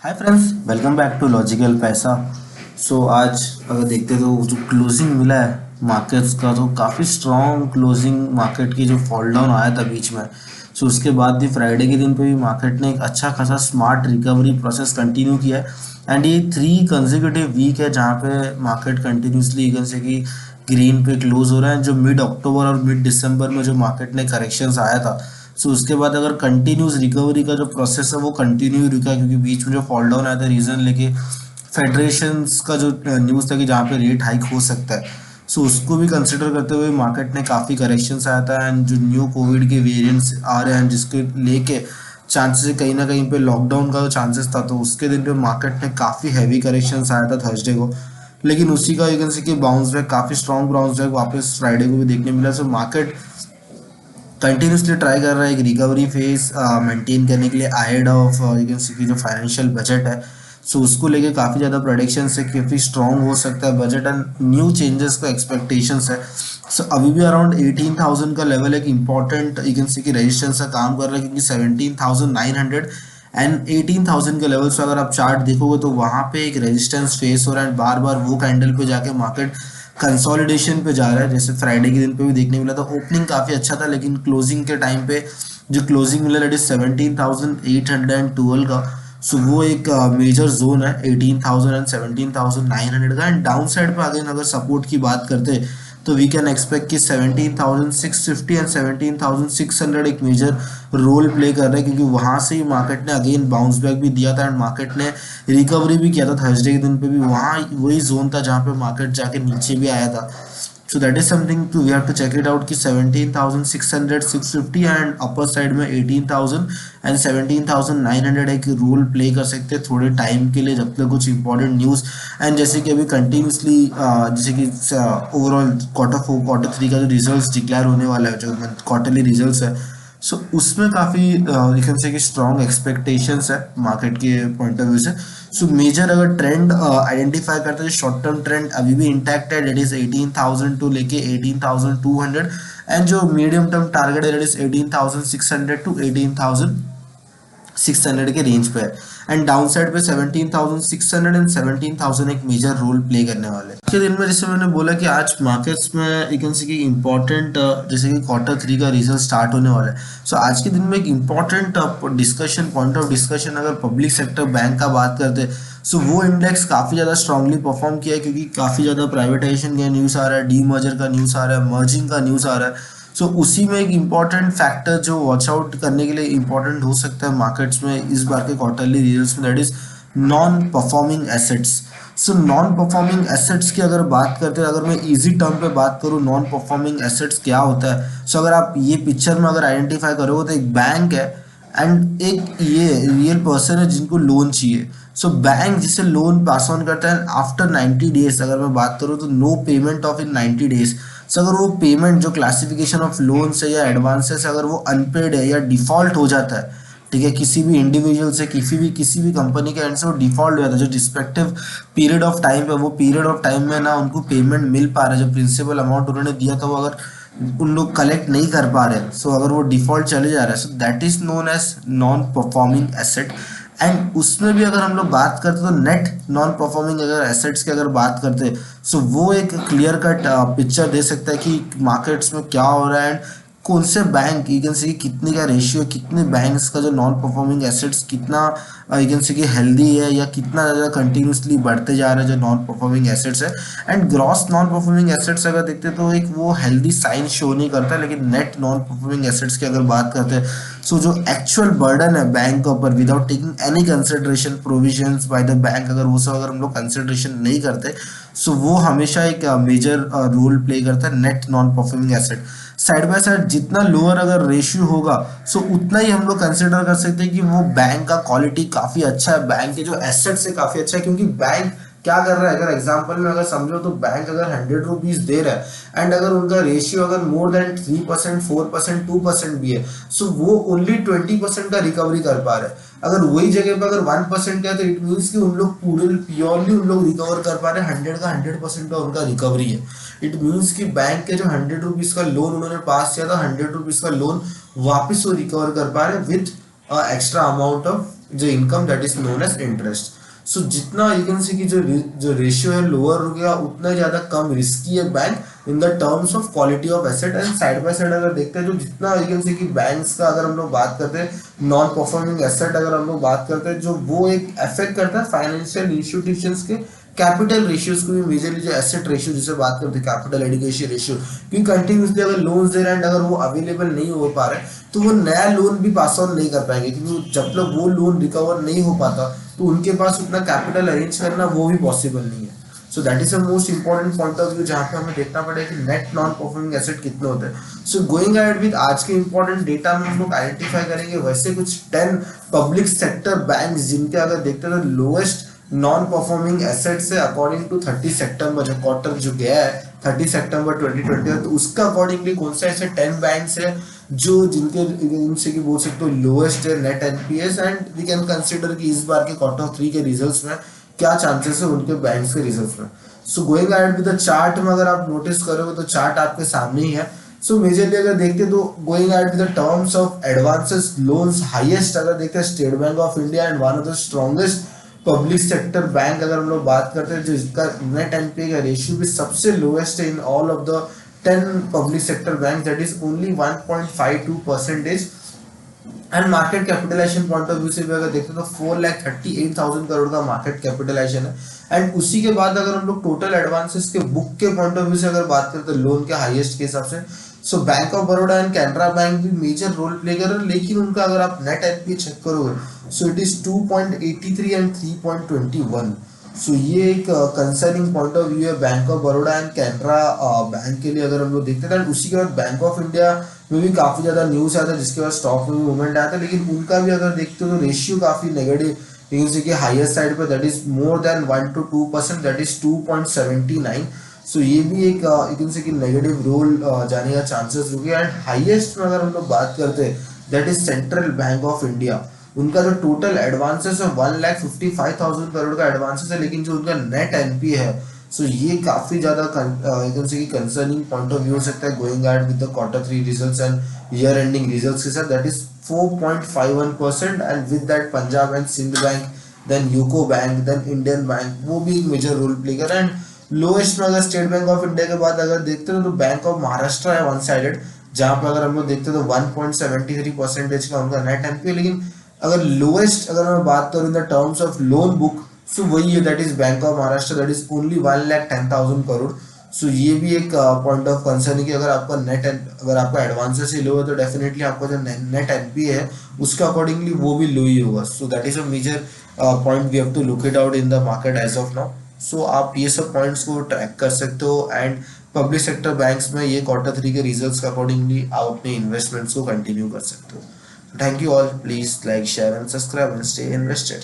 Hi friends, welcome back to logical Paisa. आज अगर देखते तो जो क्लोजिंग मिला है मार्केट्स का, तो काफ़ी स्ट्रॉन्ग क्लोजिंग मार्केट की जो फॉल डाउन आया था बीच में। उसके बाद भी फ्राइडे के दिन पे भी मार्केट ने एक अच्छा खासा स्मार्ट रिकवरी प्रोसेस कंटिन्यू किया है। एंड ये 3 कंसेक्यूटिव वीक है जहाँ पे मार्केट कंटिन्यूसली एक से कि ग्रीन पे क्लोज हो रहा है। जो मिड अक्टूबर और मिड दिसंबर में जो मार्केट ने करेक्शंस आया था, उसके बाद अगर कंटिन्यूस रिकवरी का जो प्रोसेस है वो कंटिन्यू रुका, क्योंकि बीच में जो फॉल डाउन आया था रीजन लेके फेडरेशंस का जो न्यूज़ था कि जहाँ पे रेट हाइक हो सकता है, उसको भी कंसिडर करते हुए मार्केट ने काफ़ी करेक्शंस आया था। एंड जो न्यू कोविड के वेरिएंट्स आ रहे हैं जिसके लेके चांसेस है कहीं ना कहीं पे लॉकडाउन का जो चांसेस था, तो उसके दिन पे मार्केट ने काफ़ी हैवी करेक्शंस आया था थर्सडे को। लेकिन उसी का यू कैन कि बाउंस बैक, काफ़ी स्ट्रॉन्ग बाउंस बैक वापस फ्राइडे को भी देखने मिला। मार्केट कंटिन्यूसली ट्राई कर रहा है एक रिकवरी फेज मेंटेन करने के लिए ahead of you can see की जो फाइनेंशियल बजट है। उसको लेके काफ़ी ज़्यादा प्रोडिक्शंस है, काफ़ी स्ट्रॉन्ग हो सकता है बजट एंड न्यू चेंजेस का एक्सपेक्टेशंस है। अभी भी अराउंड 18,000 का लेवल एक इंपॉर्टेंट यू कैन सी की रेजिस्टेंस का काम कर रहा है, क्योंकि 17,900 एंड 18,000 के लेवल से अगर आप चार्ट देखोगे तो वहाँ पे एक रेजिस्टेंस फेस हो रहा है। बार बार वो कैंडल पे जाके मार्केट कंसोलिडेशन पे जा रहा है। जैसे फ्राइडे के दिन पे भी देखने मिला था, ओपनिंग काफ़ी अच्छा था लेकिन क्लोजिंग के टाइम पे जो क्लोजिंग मिला दैट इज 17,812 का। वो एक मेजर जोन है 18,000 एंड 17,900 का। एंड डाउन साइड पे अगेन अगर सपोर्ट की बात करते हैं तो वी कैन एक्सपेक्ट कि 17,650 एंड 17,600 एक मेजर रोल प्ले कर रहा है, क्योंकि वहाँ से ही मार्केट ने अगेन बाउंस बैक भी दिया था एंड मार्केट ने रिकवरी भी किया था थर्सडे के दिन पे भी। वहाँ वही जोन था जहाँ पे मार्केट जाके नीचे भी आया था। That is something to we have to check it out कि 17,600 650 एंड अपर साइड में 18,000 एंड 17,900 एक रोल प्ले कर सकते हैं थोड़े टाइम के लिए, जब तक कुछ इंपॉर्टेंट न्यूज़ एंड जैसे कि अभी कंटिन्यूसली जैसे कि ओवरऑल क्वार्टर 3 का जो रिजल्ट्स डिक्लेयर होने वाला है, जो क्वार्टरली रिजल्ट्स है, उसमें काफ़ी यू कैन से कि स्ट्रॉन्ग एक्सपेक्टेशंस है मार्केट के पॉइंट ऑफ व्यू से। मेजर अगर ट्रेंड आइडेंटिफाई करते हैं, शॉर्ट टर्म ट्रेंड अभी भी इंटैक्ट है, डेट इज 18,000 टू लेके 18,200। एंड जो मीडियम टर्म टारगेट है डेट इज 18,600 टू 18,600 के रेंज पे है। एंड डाउन साइड पे 17,600 एंड 17,000 एक मेजर रोल प्ले करने वाले के दिन में। जैसे मैंने बोला कि आज मार्केट्स में यू कैन सी कि इम्पोर्टेंट जैसे कि क्वार्टर 3 का रिजल्ट स्टार्ट होने वाला है। आज के दिन में एक important discussion point of discussion अगर पब्लिक सेक्टर बैंक का बात करते हैं, वो इंडेक्स काफ़ी ज़्यादा स्ट्रांगली परफॉर्म किया है, क्योंकि काफ़ी ज़्यादा प्राइवेटाइजेशन का न्यूज़ आ रहा है, डी मर्जर का न्यूज़ आ रहा है, मर्जिंग का न्यूज़ आ रहा है। उसी में एक इम्पॉर्टेंट फैक्टर जो वॉच आउट करने के लिए इम्पॉर्टेंट हो सकता है मार्केट्स में इस बार के क्वार्टरली रिजल्ट्स में, that is non performing assets. Non performing assets की अगर बात करते हैं, अगर मैं इजी टर्म पे बात करूँ नॉन परफॉर्मिंग एसेट्स क्या होता है, अगर आप ये पिक्चर में अगर आइडेंटिफाई करोगे तो एक बैंक है एंड एक ये रियल पर्सन है जिनको लोन चाहिए। बैंक जिसे लोन पास ऑन करता है आफ्टर 90 डेज, अगर मैं बात करूँ तो no payment of in 90 days. अगर वो पेमेंट जो क्लासिफिकेशन ऑफ लोन्स है या एडवांसेस अगर वो अनपेड है या डिफॉल्ट हो जाता है, ठीक है, किसी भी इंडिविजुअल से किसी भी कंपनी के एंड से वो डिफॉल्ट हो जाता है, जो रिस्पेक्टिव पीरियड ऑफ टाइम है वो पीरियड ऑफ टाइम में ना उनको पेमेंट मिल पा रहा है, जो प्रिंसिपल अमाउंट उन्होंने दिया था वो अगर उन लोग कलेक्ट नहीं कर पा रहे, अगर वो डिफॉल्ट चले जा रहा है, that is known as non performing asset. And उसमें भी अगर हम लोग बात करते तो नेट नॉन परफॉर्मिंग अगर एसेट्स की अगर बात करते, वो एक क्लियर कट पिक्चर दे सकता है कि मार्केट्स में क्या हो रहा है एंड कौन से बैंक यू कैन सी कितने का रेशियो, कितने बैंक्स का जो नॉन परफॉर्मिंग एसेट्स कितना यू कैन सी कि हेल्दी है या कितना ज़्यादा कंटिन्यूसली बढ़ते जा रहे हैं जो नॉन परफॉर्मिंग एसेट्स है। And gross non performing assets अगर देखते हैं तो एक वो हेल्दी साइन शो नहीं करता, लेकिन नेट नॉन परफॉर्मिंग एसेट्स की अगर बात करते हैं, जो एक्चुअल बर्डन है बैंक के ऊपर without taking any consideration provisions by the bank, अगर वो सब अगर हम लोग कंसिडरेशन नहीं करते, वो हमेशा एक मेजर रोल प्ले करता है net non performing asset. Side by side जितना लोअर अगर रेशियो होगा, उतना ही हम लोग कंसिडर कर सकते हैं कि वो बैंक का क्वालिटी काफ़ी अच्छा है, बैंक के जो एसेट्स है काफ़ी अच्छा है। क्योंकि बैंक क्या कर रहा है, अगर एग्जांपल में अगर समझो तो बैंक अगर 100 रुपीज दे रहा है एंड अगर उनका रेशियो अगर मोर देन 3%, 4%, 2% भी है, वो ओनली 20% का रिकवरी कर पा रहे हैं। अगर वही जगह पे अगर 1% का है तो इट मीन्स कि उन लोग पूरे प्योरली उन लोग रिकवर कर पा रहे हैं, 100 का 100% का उनका रिकवरी है। इट मीन्स कि बैंक के जो 100 रुपीज का लोन उन्होंने पास किया था, 100 रुपीज का लोन वापिस वो रिकवर कर पा रहे विथ एक्स्ट्रा अमाउंट ऑफ जो income that is known as interest. So जितना यू कैन सी कि जो रेशियो है लोअर हो गया, उतना ज़्यादा कम रिस्की है bank in the terms of quality of asset. And side by side अगर देखते हैं तो जितना यू कैन सी कि बैंक्स का अगर हम लोग बात करते हैं, नॉन परफॉर्मिंग एसेट अगर हम लोग बात करते हैं, जो वो एक अफेक्ट करता है फाइनेंशियल इंस्टीट्यूशंस के कैपिटल रेशियोज को भी, मेजरली जो एसेट रेशियो जिसे बात करते हैं कैपिटल एडुकेशन रेशियो, क्योंकि कंटिन्यूसली अगर लोन दे रहे हैं अगर वो अवेलेबल नहीं हो पा रहे तो वो नया लोन भी पास ऑन नहीं कर पाएंगे, क्योंकि जब तक वो लोन रिकवर नहीं हो पाता तो उनके पास उतना कैपिटल अरेंज करना वो भी पॉसिबल नहीं है। सो that is a most important point of view जहाँ पे हमें देखना पड़ेगा कि नेट नॉन परफॉर्मिंग एसेट कितने होते हैं। सो गोइंग अहेड विद आज के इंपॉर्टेंट डेटा में हम लोग आइडेंटिफाई करेंगे वैसे कुछ 10 पब्लिक सेक्टर बैंक जिनके अगर देखते हैं तो लोएस्ट नॉन परफॉर्मिंग एसेट्स है अकॉर्डिंग टू 30 सितंबर, जो क्वार्टर जो गया है 30 सितंबर 2020, तो उसका अकॉर्डिंगली कौन सा ऐसे 10 बैंक्स है जो जिनके इनसे की बोल सकते हो लोएस्ट है net NPS. And we can consider कि इस बार के क्वार्टर 3 के रिजल्ट्स में क्या चांसेस है उनके बैंक्स के रिजल्ट्स में। So going ahead with the chart में अगर आप नोटिस करोगे तो चार्ट आपके सामने ही है। सो मेजरली अगर देखते तो going ahead with the terms of advances loans, highest अगर देखते हैं state bank of India and one of the strongest public sector bank अगर हम लोग बात करते हैं, जो इसका नेट एनपीए का रेशियो भी सबसे लोएस्ट है in all of the 10 public sector bank, that is only 1.52%। And market capitalization point of view से भी अगर देखते तो 4,38,000 करोड़ का मार्केट कैपिटलाइजेशन है। एंड उसी के बाद अगर हम लोग टोटल एडवांसेस के बुक के पॉइंट ऑफ व्यू से अगर बात करते हैं लोन के हाईएस्ट के हिसाब से, so bank of Baroda and Canara bank भी मेजर रोल प्ले कर रहे हैं, लेकिन उनका अगर आप नेट एनपीए चेक करोगे सो इट इज 2.83 एंड 3.21। सो ये एक कंसर्निंग पॉइंट ऑफ व्यू है bank of Baroda and Canara bank के लिए अगर हम लोग देखते हैं। उसी के बाद बैंक ऑफ इंडिया में भी काफी ज्यादा न्यूज आया था, जिसके बाद स्टॉक में भी मूवमेंट आया था, लेकिन उनका भी अगर देखते हो तो रेशियो काफी नेगेटिव, कि हाईएस्ट साइड पर that is more than 1 to 2%, that is 2.79। सो ये भी एक नेगेटिव रोल जाने का चांसेस रुके। एंड हाईएस्ट में अगर हम लोग बात करते हैं that is central bank of India, उनका जो टोटल एडवांसेस है 1,55,000 करोड़ का एडवांसेस है, लेकिन जो उनका नेट एनपी है सो ये काफी ज्यादा कंसर्निंग पॉइंट ऑफ व्यू हो सकता है going ahead with the quarter 3 results and year ending results के साथ, that is 4.51%। And with that Punjab and Sind bank, then UCO bank, then Indian bank, वो भी एक मेजर रोल प्ले कर रहा है। एंड लोएस्ट में अगर स्टेट बैंक ऑफ इंडिया के बाद अगर देखते हो तो बैंक ऑफ महाराष्ट्र है वन साइडेड, जहां पर अगर हम लोग देखते हो तो 1.73% का उनका नेट एनपी, लेकिन अगर लोएस्ट अगर मैं बात करूं in the terms of loan book so वही है, that is bank of Maharashtra, that is only 1,10,000 crore. So ये भी एक पॉइंट ऑफ कंसर्न है कि अगर आपका अगर आपका एडवांसेस ही लो है तो डेफिनेटली आपका जो नेट एनपी है उसका अकॉर्डिंगली वो भी लो ही होगा। So that is a major point we have to look it out in the market as of now. So आप ये सब पॉइंट्स को ट्रैक कर सकते हो। एंड पब्लिक सेक्टर बैंक्स में ये क्वार्टर 3 के रिजल्ट्स के अकॉर्डिंगली आप अपने इन्वेस्टमेंट्स को कंटिन्यू कर सकते हो। Thank you all. Please like, share and subscribe and stay invested.